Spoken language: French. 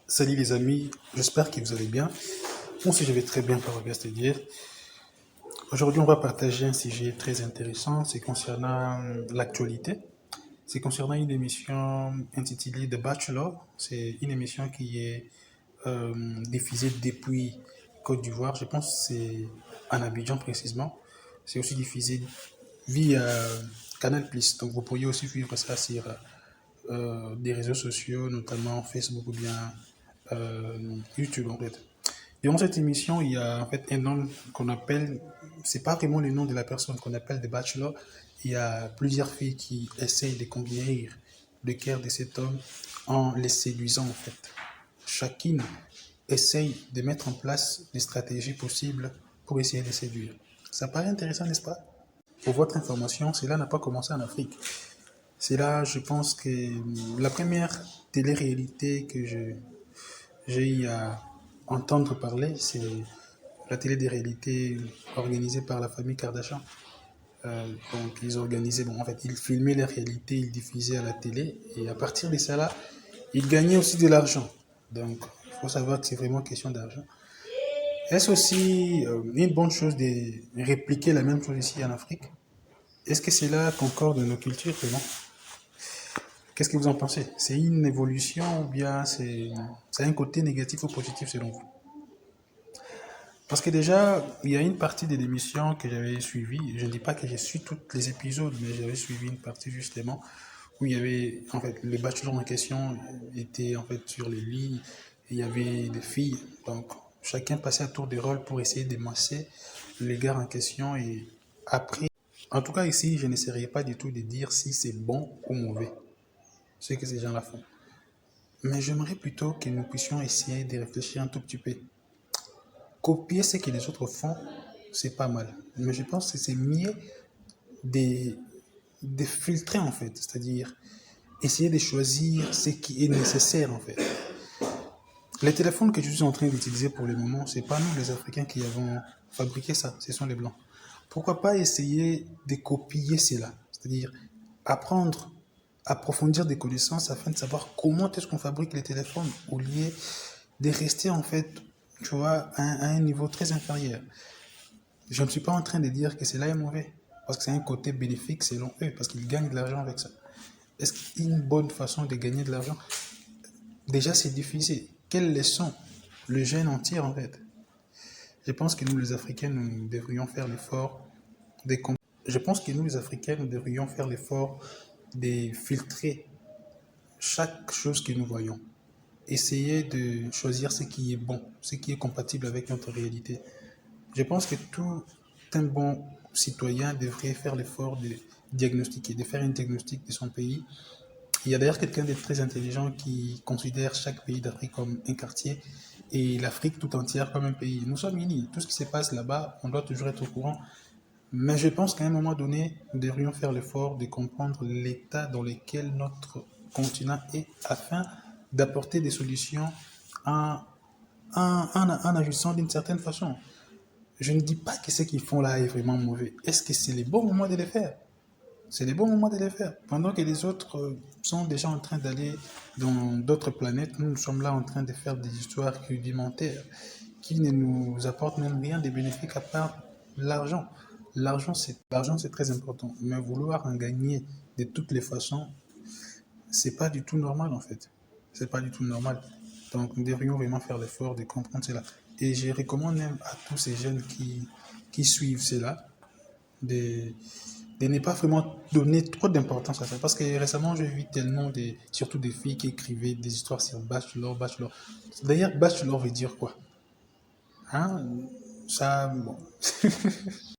Salut les amis, j'espère que vous allez bien. Moi aussi je vais très bien par Auguste dire. Aujourd'hui on va partager un sujet très intéressant, c'est concernant l'actualité. C'est concernant une émission intitulée The Bachelor. C'est une émission qui est diffusée depuis Côte d'Ivoire, je pense que c'est en Abidjan précisément. C'est aussi diffusé via Canal+. Donc vous pourriez aussi suivre ça sur des réseaux sociaux, notamment Facebook ou bien YouTube en fait. Durant cette émission, il y a en fait un homme qu'on appelle, c'est pas vraiment le nom de la personne qu'on appelle The Bachelor. Il y a plusieurs filles qui essayent de conquérir le cœur de cet homme en les séduisant en fait. Chacune essaye de mettre en place des stratégies possibles pour essayer de séduire. Ça paraît intéressant, n'est-ce pas? Pour votre information, cela n'a pas commencé en Afrique. C'est là, je pense que la première télé-réalité que j'ai eu à entendre parler, c'est la télé des réalités organisée par la famille Kardashian. Donc ils organisaient, bon en fait, ils filmaient les réalités, ils diffusaient à la télé, et à partir de ça là, ils gagnaient aussi de l'argent. Donc il faut savoir que c'est vraiment question d'argent. Est-ce aussi une bonne chose de répliquer la même chose ici en Afrique? Est-ce que cela concorde de nos cultures vraiment? Qu'est-ce que vous en pensez? C'est une évolution ou bien c'est un côté négatif ou positif selon vous? Parce que déjà, il y a une partie de l'émission que j'avais suivie. Je ne dis pas que j'ai suivi tous les épisodes, mais j'avais suivi une partie justement où il y avait, en fait, le bachelor en question était en fait sur le lit et il y avait des filles. Donc, chacun passait à tour de rôle pour essayer de masser les gars en question et après. En tout cas, ici, je n'essaierai pas du tout de dire si c'est bon ou mauvais, ce que ces gens-là font. Mais j'aimerais plutôt que nous puissions essayer de réfléchir un tout petit peu. Copier ce que les autres font, c'est pas mal. Mais je pense que c'est mieux de, de filtrer en fait. C'est-à-dire essayer de choisir ce qui est nécessaire en fait. Les téléphones que je suis en train d'utiliser pour le moment, c'est pas nous les Africains qui avons fabriqué ça, ce sont les Blancs. Pourquoi pas essayer de copier cela? C'est-à-dire apprendre, approfondir des connaissances afin de savoir comment est-ce qu'on fabrique les téléphones au lieu de rester en fait, tu vois, à un niveau très inférieur. Je ne suis pas en train de dire que cela est mauvais, parce que c'est un côté bénéfique selon eux, parce qu'ils gagnent de l'argent avec ça. Est-ce qu'une bonne façon de gagner de l'argent? Déjà, c'est difficile. Quelles leçons le jeune en tire en fait? Je pense que nous, les Africains, nous devrions faire l'effort de Je pense que nous, les Africains, nous devrions faire l'effort de filtrer chaque chose que nous voyons. Essayer de choisir ce qui est bon, ce qui est compatible avec notre réalité. Je pense que tout un bon citoyen devrait faire l'effort de diagnostiquer, de faire un diagnostic de son pays. Il y a d'ailleurs quelqu'un de très intelligent qui considère chaque pays d'Afrique comme un quartier et l'Afrique tout entière comme un pays. Nous sommes unis. Tout ce qui se passe là-bas, on doit toujours être au courant. Mais je pense qu'à un moment donné, nous devrions faire l'effort de comprendre l'état dans lequel notre continent est afin d'apporter des solutions en, en agissant d'une certaine façon. Je ne dis pas que ce qu'ils font là est vraiment mauvais. Est-ce que c'est le bon moment de les faire? C'est le bon moment de les faire. Pendant que les autres sont déjà en train d'aller dans d'autres planètes, nous sommes là en train de faire des histoires rudimentaires qui ne nous apportent même rien de bénéfique à part l'argent. L'argent, c'est très important. Mais vouloir en gagner de toutes les façons, c'est pas du tout normal en fait. C'est pas du tout normal. Donc nous devrions vraiment faire l'effort de comprendre cela. Et je recommande même à tous ces jeunes qui suivent cela de, de ne pas vraiment donner trop d'importance à ça. Parce que récemment, j'ai vu tellement, surtout des filles qui écrivaient des histoires sur Bachelor, Bachelor. D'ailleurs, Bachelor veut dire quoi? Hein? Ça, bon.